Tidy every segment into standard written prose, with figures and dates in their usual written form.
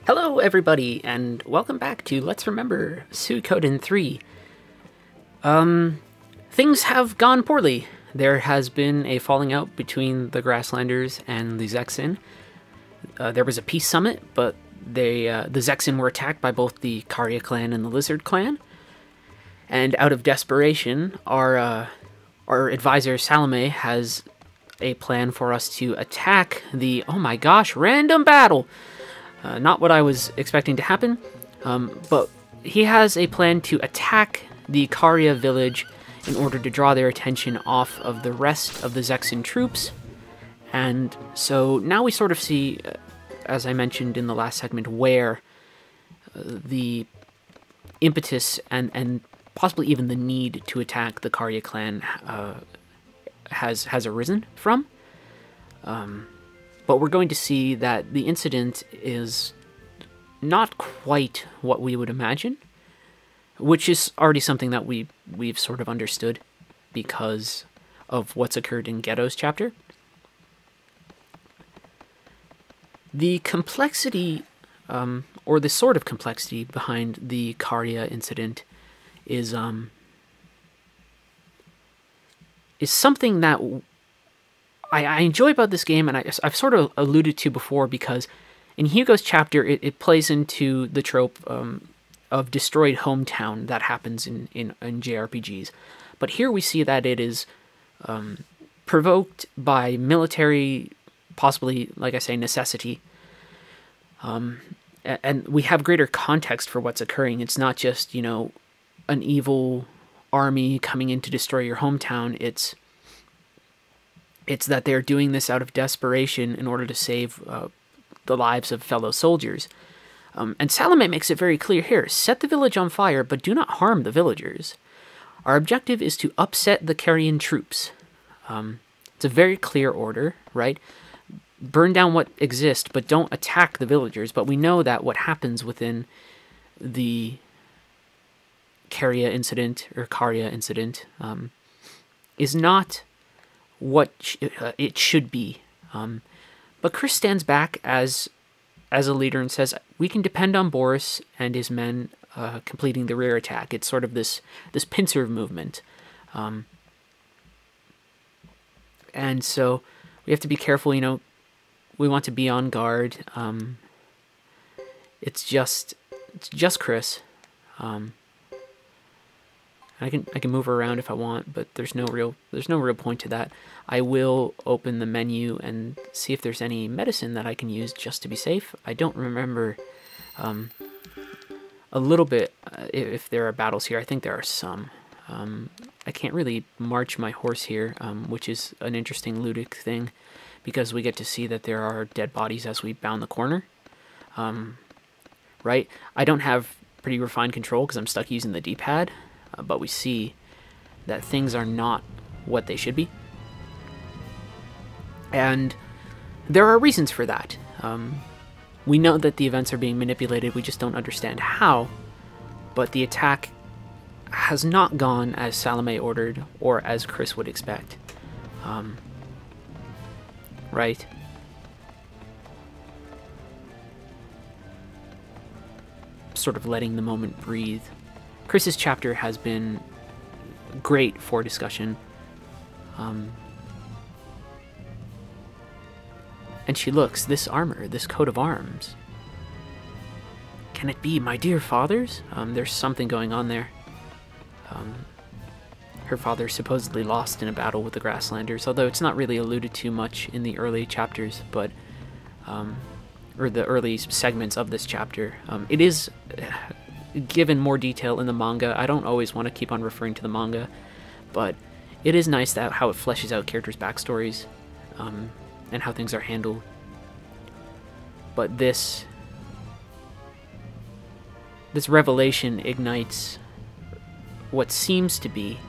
Hello everybody, and welcome back to Let's Remember Suikoden 3. Things have gone poorly. There has been a falling out between the Grasslanders and the Zexin. There was a peace summit, but the Zexin were attacked by both the Karaya clan and the Lizard clan. And out of desperation, our advisor Salome has a plan for us to attack the, oh my gosh, random battle! Not what I was expecting to happen, but he has a plan to attack the Karaya village in order to draw their attention off of the rest of the Zexin troops. And so now we sort of see, as I mentioned in the last segment, where the impetus and possibly even the need to attack the Karaya clan has arisen from. But we're going to see that the incident is not quite what we would imagine, which is already something that we've sort of understood because of what's occurred in Ghetto's chapter. The complexity, or the sort of complexity behind the Karaya incident is something that I enjoy about this game, and I've sort of alluded to before, because in Hugo's chapter, it plays into the trope of destroyed hometown that happens in JRPGs. But here we see that it is provoked by military, possibly, like I say, necessity. And we have greater context for what's occurring. It's not just, an evil army coming in to destroy your hometown. It's that they're doing this out of desperation in order to save the lives of fellow soldiers. And Salome makes it very clear here: set the village on fire, but do not harm the villagers. Our objective is to upset the Karayan troops. It's a very clear order, right? Burn down what exists, but don't attack the villagers. But we know that what happens within the Karaya incident, or Karaya incident, is not what it should be. But Chris stands back as a leader and says, we can depend on Boris and his men completing the rear attack. It's sort of this pincer movement. And so we have to be careful, we want to be on guard. It's just Chris. I can move around if I want, but there's no real point to that. I will open the menu and see if there's any medicine that I can use just to be safe. I don't remember a little bit if there are battles here. I think there are some. I can't really march my horse here, which is an interesting ludic thing, because we get to see that there are dead bodies as we bound the corner. Right? I don't have pretty refined control because I'm stuck using the D-pad. But we see that things are not what they should be. And there are reasons for that. We know that the events are being manipulated, we just don't understand how. But the attack has not gone as Salome ordered, or as Chris would expect. Right? Sort of letting the moment breathe. Chris's chapter has been great for discussion. And she looks, this armor, this coat of arms. Can it be my dear father's? There's something going on there. Her father supposedly lost in a battle with the Grasslanders, although it's not really alluded to much in the early chapters, but or the early segments of this chapter. It is given more detail in the manga. I don't always want to keep on referring to the manga, but it is nice that how it fleshes out characters' backstories and how things are handled. But this revelation ignites what seems to be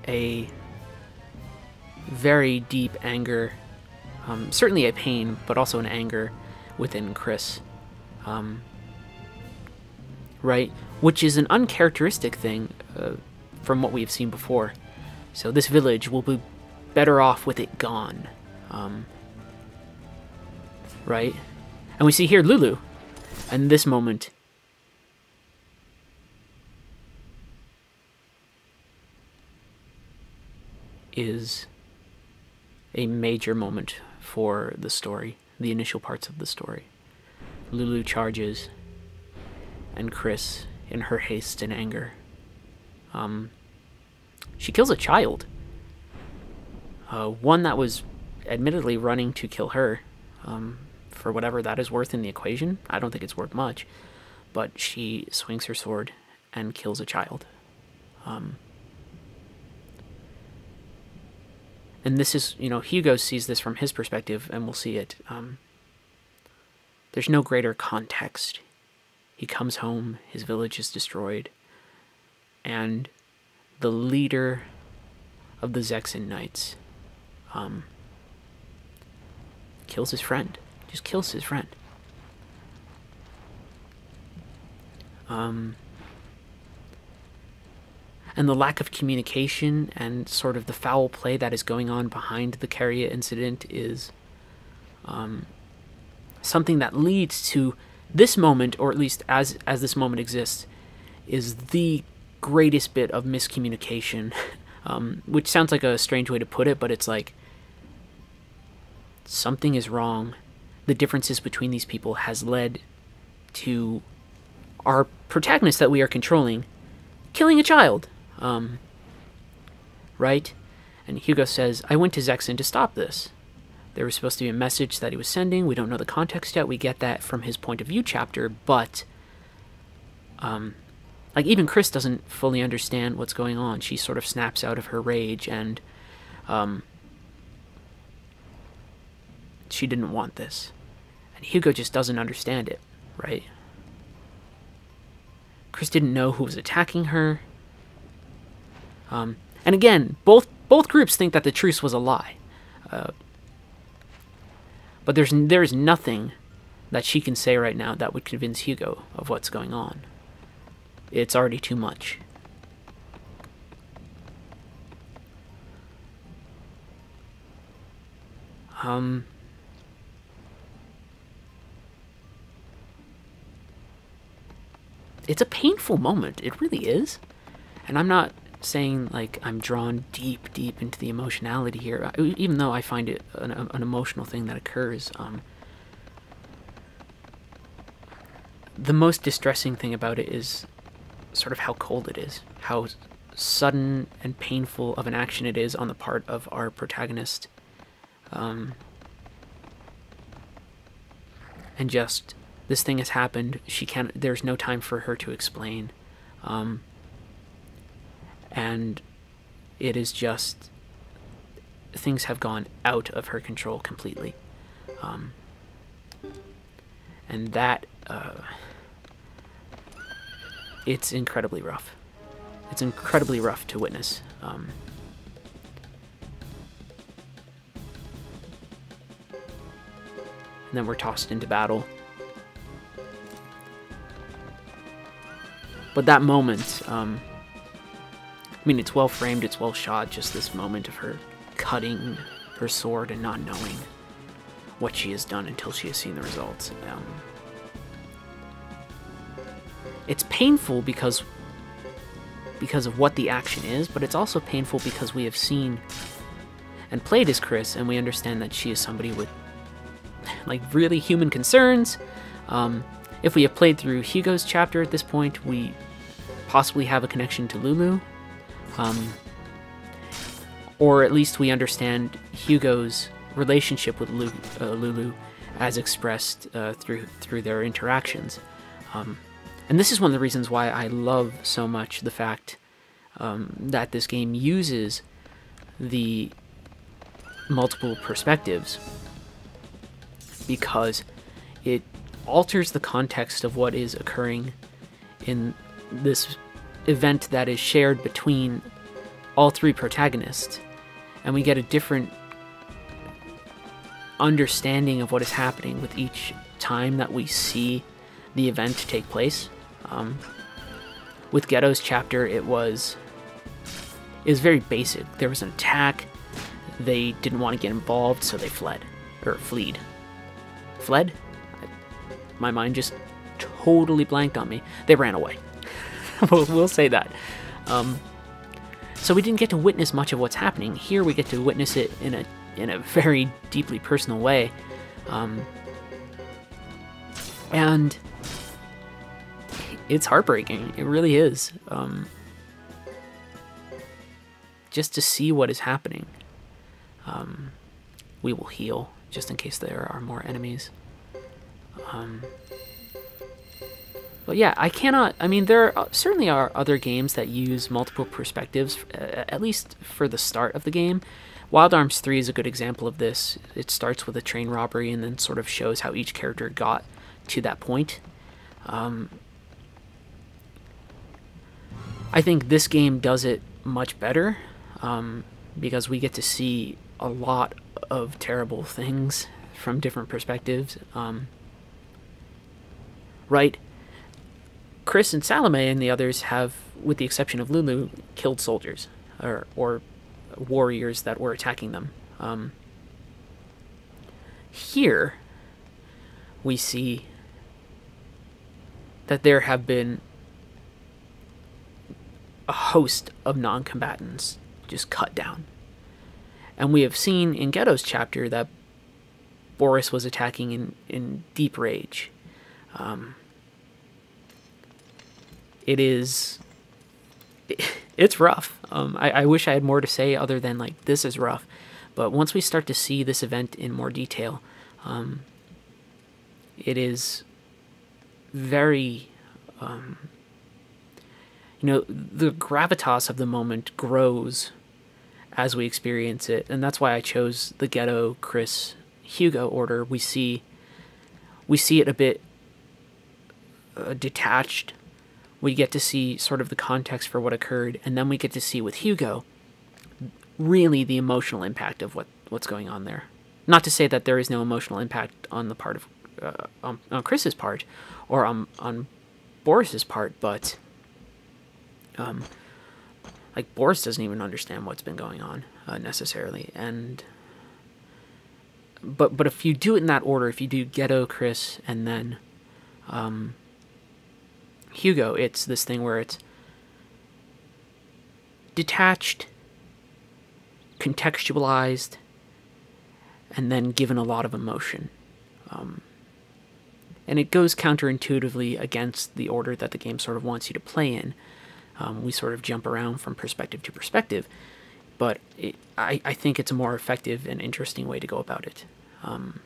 a very deep anger, certainly a pain, but also an anger within Chris. Right? Which is an uncharacteristic thing from what we've seen before. So this village will be better off with it gone. Right? And we see here Lulu. And this moment is a major moment for the story, the initial parts of the story. Lulu charges, and Chris, in her haste and anger, she kills a child. One that was admittedly running to kill her, for whatever that is worth in the equation. I don't think it's worth much, but she swings her sword and kills a child. And this is, Hugo sees this from his perspective, and we'll see it. There's no greater context. He comes home, his village is destroyed, and the leader of the Zexin Knights kills his friend. Just kills his friend. And the lack of communication and sort of the foul play that is going on behind the Karaya incident is something that leads to this moment, or at least as this moment exists, is the greatest bit of miscommunication, which sounds like a strange way to put it, but it's like something is wrong. The differences between these people has led to our protagonist that we are controlling killing a child. Right? And Hugo says, I went to Zexin to stop this. There was supposed to be a message that he was sending. We don't know the context yet. We get that from his point of view chapter, but like even Chris doesn't fully understand what's going on. She sort of snaps out of her rage, and she didn't want this. And Hugo just doesn't understand it, right? Chris didn't know who was attacking her. And again, both groups think that the truce was a lie. But there's nothing that she can say right now that would convince Hugo of what's going on. It's already too much. It's a painful moment. It really is. And I'm not saying like I'm drawn deep into the emotionality here, even though I find it an emotional thing that occurs. The most distressing thing about it is sort of how cold it is, how sudden and painful of an action it is on the part of our protagonist, and just this thing has happened. There's no time for her to explain. And it is just, things have gone out of her control completely. And that, it's incredibly rough. It's incredibly rough to witness. And then we're tossed into battle. But that moment, I mean, it's well framed, it's well shot, just this moment of her cutting her sword and not knowing what she has done until she has seen the results. It's painful because of what the action is, but it's also painful because we have seen and played as Chris, and we understand that she is somebody with like really human concerns. If we have played through Hugo's chapter at this point, we possibly have a connection to Lulu. Or at least we understand Hugo's relationship with Lulu as expressed through their interactions. And this is one of the reasons why I love so much the fact that this game uses the multiple perspectives, because it alters the context of what is occurring in this event that is shared between all three protagonists, and we get a different understanding of what is happening with each time that we see the event take place. With Ghetto's chapter, it was very basic. There was an attack, they didn't want to get involved, so they fled. Or fleed. Fled? my mind just totally blanked on me. They ran away. We'll say that. So we didn't get to witness much of what's happening. Here we get to witness it in a very deeply personal way. And it's heartbreaking. It really is. Just to see what is happening. We will heal, just in case there are more enemies. But yeah, I mean, there certainly are other games that use multiple perspectives, at least for the start of the game. Wild Arms 3 is a good example of this. It starts with a train robbery and then sort of shows how each character got to that point. I think this game does it much better, because we get to see a lot of terrible things from different perspectives. Right? Chris and Salome and the others have, with the exception of Lulu, killed soldiers or warriors that were attacking them. Here, we see that there have been a host of non-combatants just cut down. And we have seen in Ghetto's chapter that Boris was attacking in deep rage. It's rough. I wish I had more to say other than, like, this is rough. But once we start to see this event in more detail, it is very, the gravitas of the moment grows as we experience it. And that's why I chose the Ghetto, Chris, Hugo order. We see it a bit detached. We get to see sort of the context for what occurred, and then we get to see with Hugo really the emotional impact of what's going on there. Not to say that there is no emotional impact on the part of on Chris's part or on Boris's part, but like, Boris doesn't even understand what's been going on necessarily. And but if you do it in that order, if you do Ghetto, Chris, and then Hugo, it's this thing where it's detached, contextualized, and then given a lot of emotion. And it goes counterintuitively against the order that the game sort of wants you to play in. We sort of jump around from perspective to perspective, but I think it's a more effective and interesting way to go about it. And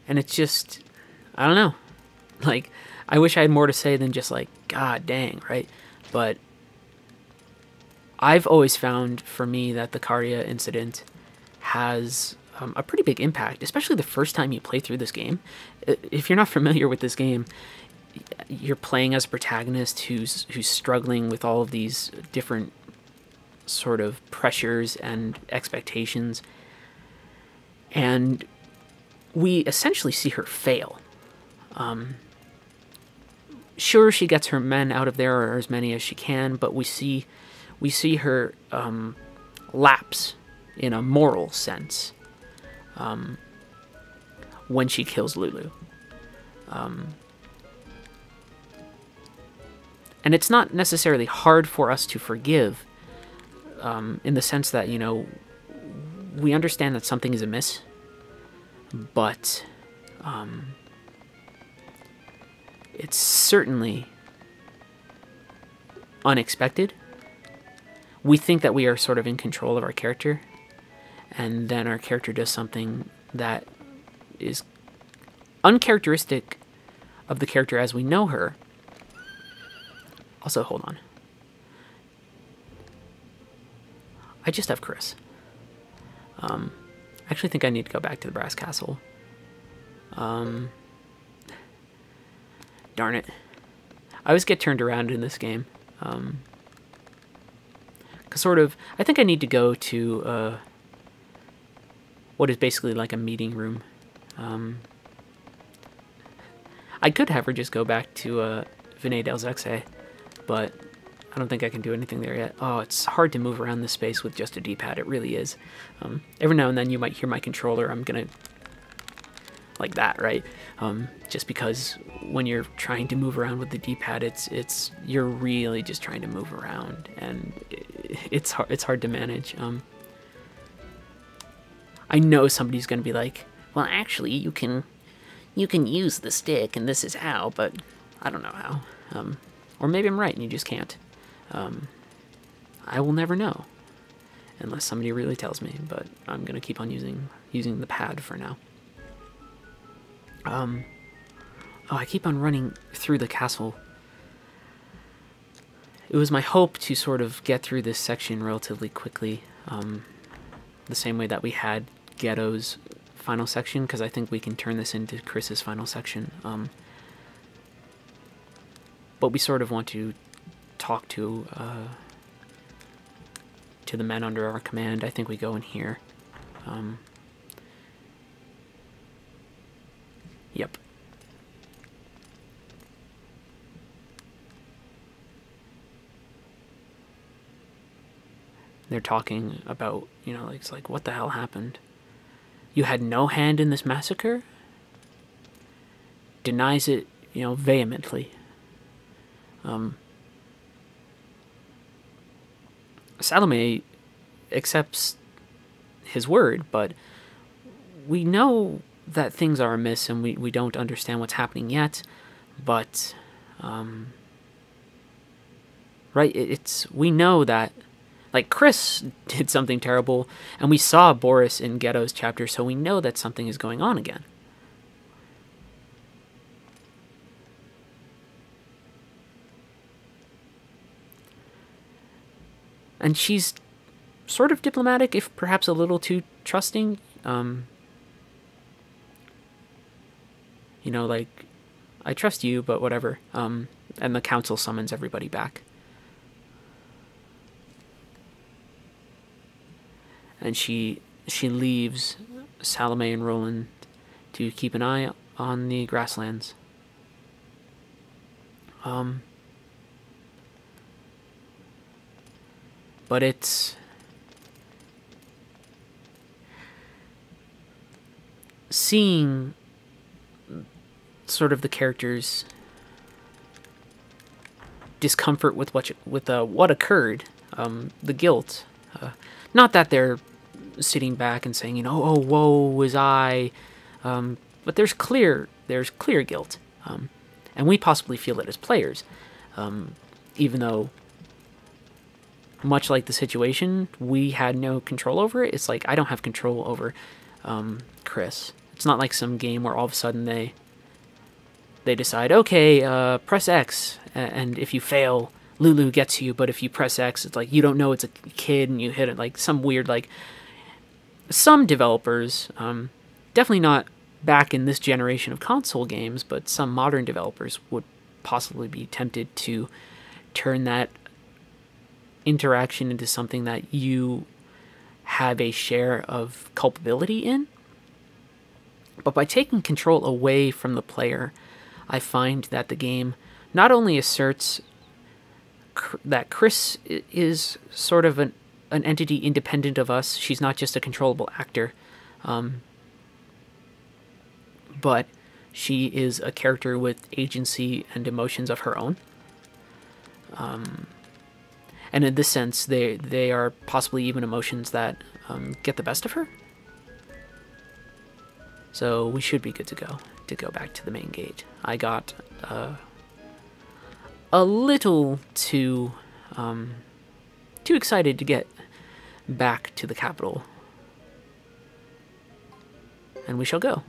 it's just, I don't know. Like, I wish I had more to say than just, like, God dang, right? But I've always found, for me, that the Karaya Incident has a pretty big impact, especially the first time you play through this game. If you're not familiar with this game, you're playing as a protagonist who's struggling with all of these different sort of pressures and expectations. And we essentially see her fail. Sure, she gets her men out of there, or as many as she can, but we see her lapse in a moral sense when she kills Lulu. And it's not necessarily hard for us to forgive, in the sense that, we understand that something is amiss, but it's certainly unexpected. We think that we are sort of in control of our character, and then our character does something that is uncharacteristic of the character as we know her. Also, hold on. I just have Chris. I actually think I need to go back to the Brass Castle. Darn it. I always get turned around in this game. Cause sort of, I think I need to go to what is basically like a meeting room. I could have her just go back to Vinay Del Zexe, but I don't think I can do anything there yet. Oh, it's hard to move around this space with just a D-pad. It really is. Every now and then you might hear my controller. I'm gonna like that, right? Just because when you're trying to move around with the D-pad, you're really just trying to move around, and it's hard to manage. I know somebody's gonna be like, well, actually, you can use the stick, and this is how, but I don't know how. Or maybe I'm right, and you just can't. I will never know, unless somebody really tells me. But I'm gonna keep on using the pad for now. Oh, I keep on running through the castle. It was my hope to sort of get through this section relatively quickly, the same way that we had Ghetto's final section, because I think we can turn this into Chris's final section. But we sort of want to talk to the men under our command. I think we go in here. Yep. They're talking about, you know, like, it's like, what the hell happened? You had no hand in this massacre? Denies it, you know, vehemently. Salome accepts his word, but we know that things are amiss, and we don't understand what's happening yet, but right, we know that, like, Chris did something terrible, and we saw Boris in Ghetto's chapter, so we know that something is going on again. And she's sort of diplomatic, if perhaps a little too trusting. You know, like, I trust you, but whatever. And the council summons everybody back. And she leaves Salome and Roland to keep an eye on the grasslands. But it's seeing sort of the characters' discomfort with what occurred, the guilt. Not that they're sitting back and saying, you know, oh, woe was I, but there's clear guilt, and we possibly feel it as players, even though, much like the situation, we had no control over it. It's like, I don't have control over Chris. It's not like some game where all of a sudden they decide, okay, press X, and if you fail, Lulu gets you, but if you press X, it's like, you don't know it's a kid, and you hit it, like, some weird, like, some developers, definitely not back in this generation of console games, but some modern developers would possibly be tempted to turn that interaction into something that you have a share of culpability in. But by taking control away from the player, I find that the game not only asserts that Chris is sort of an entity independent of us, she's not just a controllable actor, but she is a character with agency and emotions of her own. And in this sense, they are possibly even emotions that get the best of her. So we should be good to go back to the main gate. I got a little too excited to get back to the capital, and we shall go.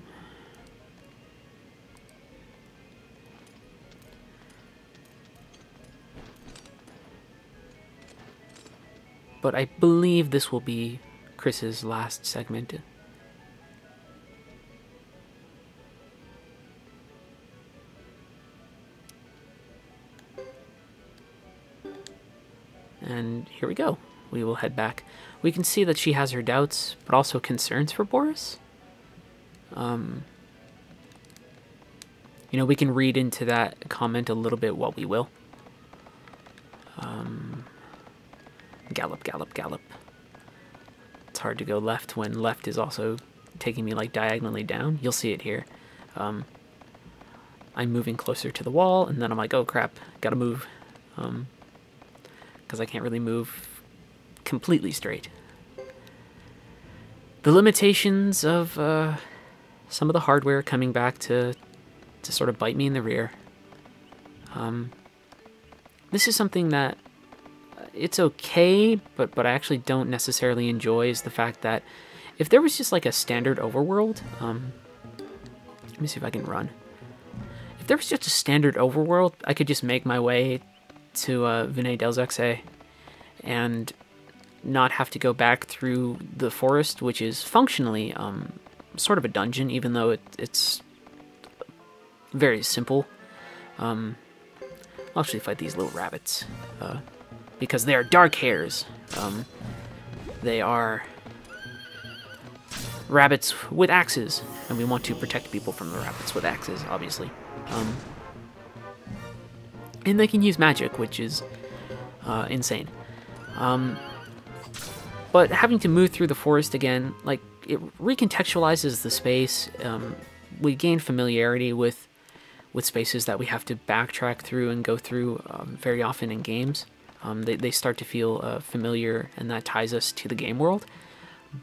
But I believe this will be Chris's last segment. And here we go. We will head back. We can see that she has her doubts, but also concerns for Boris. You know, we can read into that comment a little bit what we will. Gallop, gallop, gallop. It's hard to go left when left is also taking me, like, diagonally down. You'll see it here. I'm moving closer to the wall, and then I'm like, oh crap, gotta move, because I can't really move completely straight. The limitations of some of the hardware coming back to sort of bite me in the rear. This is something that it's okay, but I actually don't necessarily enjoy, is the fact that if there was just like a standard overworld, let me see if I can run. If there was just a standard overworld, I could just make my way to Vinay Delzexe and not have to go back through the forest, which is functionally sort of a dungeon, even though it's very simple. I'll actually fight these little rabbits, because they are dark hares. They are rabbits with axes, and we want to protect people from the rabbits with axes, obviously. And they can use magic, which is insane. But having to move through the forest again, like, it recontextualizes the space. We gain familiarity with spaces that we have to backtrack through and go through very often in games. They start to feel familiar, and that ties us to the game world.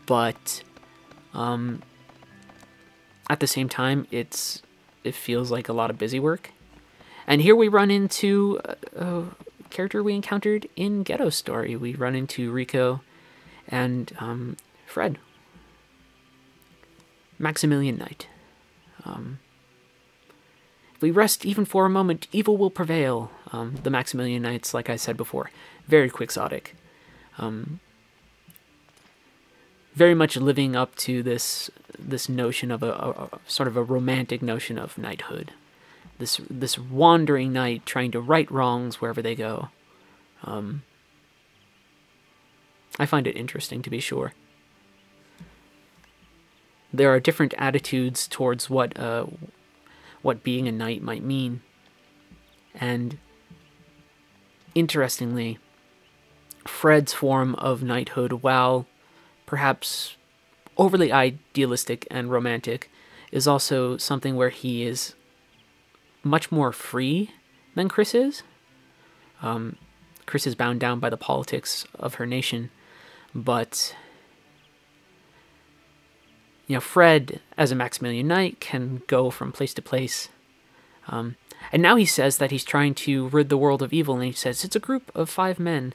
But at the same time, it feels like a lot of busy work. And here we run into a character we encountered in Ghetto Story. We run into Rico and Fred. Maximilian Knight. If we rest even for a moment, evil will prevail. The Maximilian Knights, like I said before, very quixotic. Very much living up to this notion of a sort of a romantic notion of knighthood. This wandering knight trying to right wrongs wherever they go. I find it interesting, to be sure. There are different attitudes towards what being a knight might mean. And interestingly, Fred's form of knighthood, while perhaps overly idealistic and romantic, is also something where he is much more free than Chris is. Chris is bound down by the politics of her nation, but Fred, as a Maximilian Knight, can go from place to place. And now he says that he's trying to rid the world of evil, and he says it's a group of 5 men.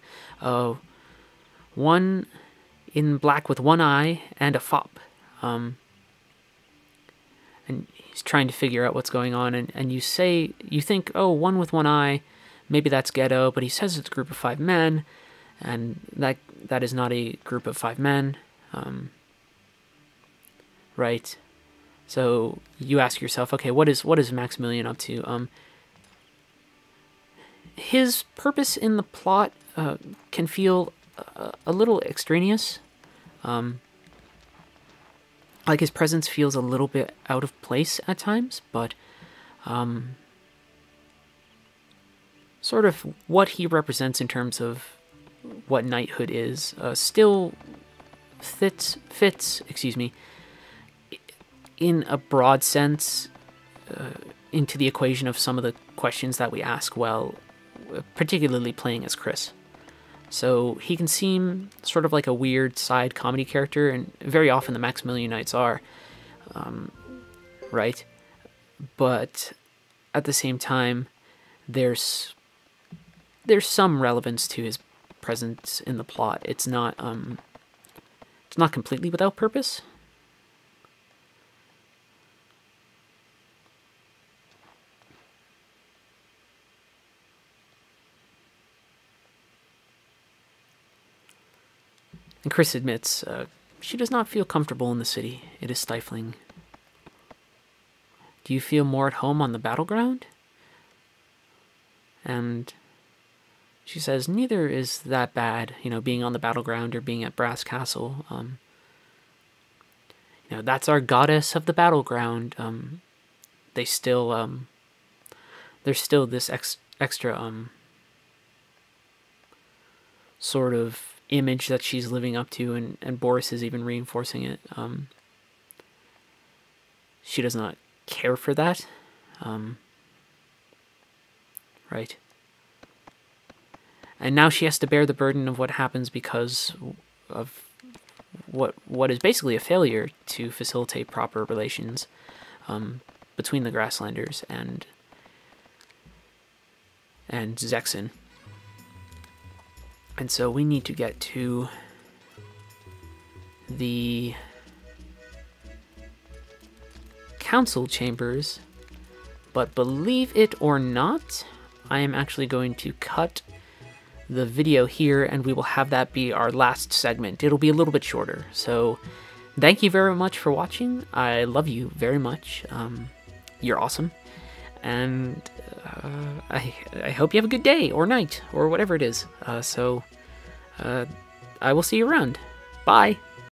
One in black with one eye and a fop. And he's trying to figure out what's going on, and you think, oh, one with one eye, maybe that's Ghetto, but he says it's a group of 5 men, and that is not a group of 5 men. Right? So you ask yourself, okay, what is Maximilian up to? His purpose in the plot can feel a little extraneous. Like his presence feels a little bit out of place at times, but sort of what he represents in terms of what knighthood is still fits, in a broad sense, into the equation of some of the questions that we ask while particularly playing as Chris. So he can seem sort of like a weird side comedy character, and very often the Maximilian Knights are, right? But at the same time, there's some relevance to his presence in the plot. It's not completely without purpose. And Chris admits she does not feel comfortable in the city. It is stifling. Do you feel more at home on the battleground? And she says neither is that bad, being on the battleground or being at Brass Castle. That's our goddess of the battleground. There's still this extra sort of image that she's living up to, and Boris is even reinforcing it. She does not care for that. Right. And now she has to bear the burden of what happens because of what is basically a failure to facilitate proper relations between the Grasslanders and Zexen. And so we need to get to the council chambers, but believe it or not, I am actually going to cut the video here, and we will have that be our last segment. It'll be a little bit shorter. So thank you very much for watching. I love you very much. You're awesome. And I hope you have a good day or night or whatever it is. I will see you around. Bye.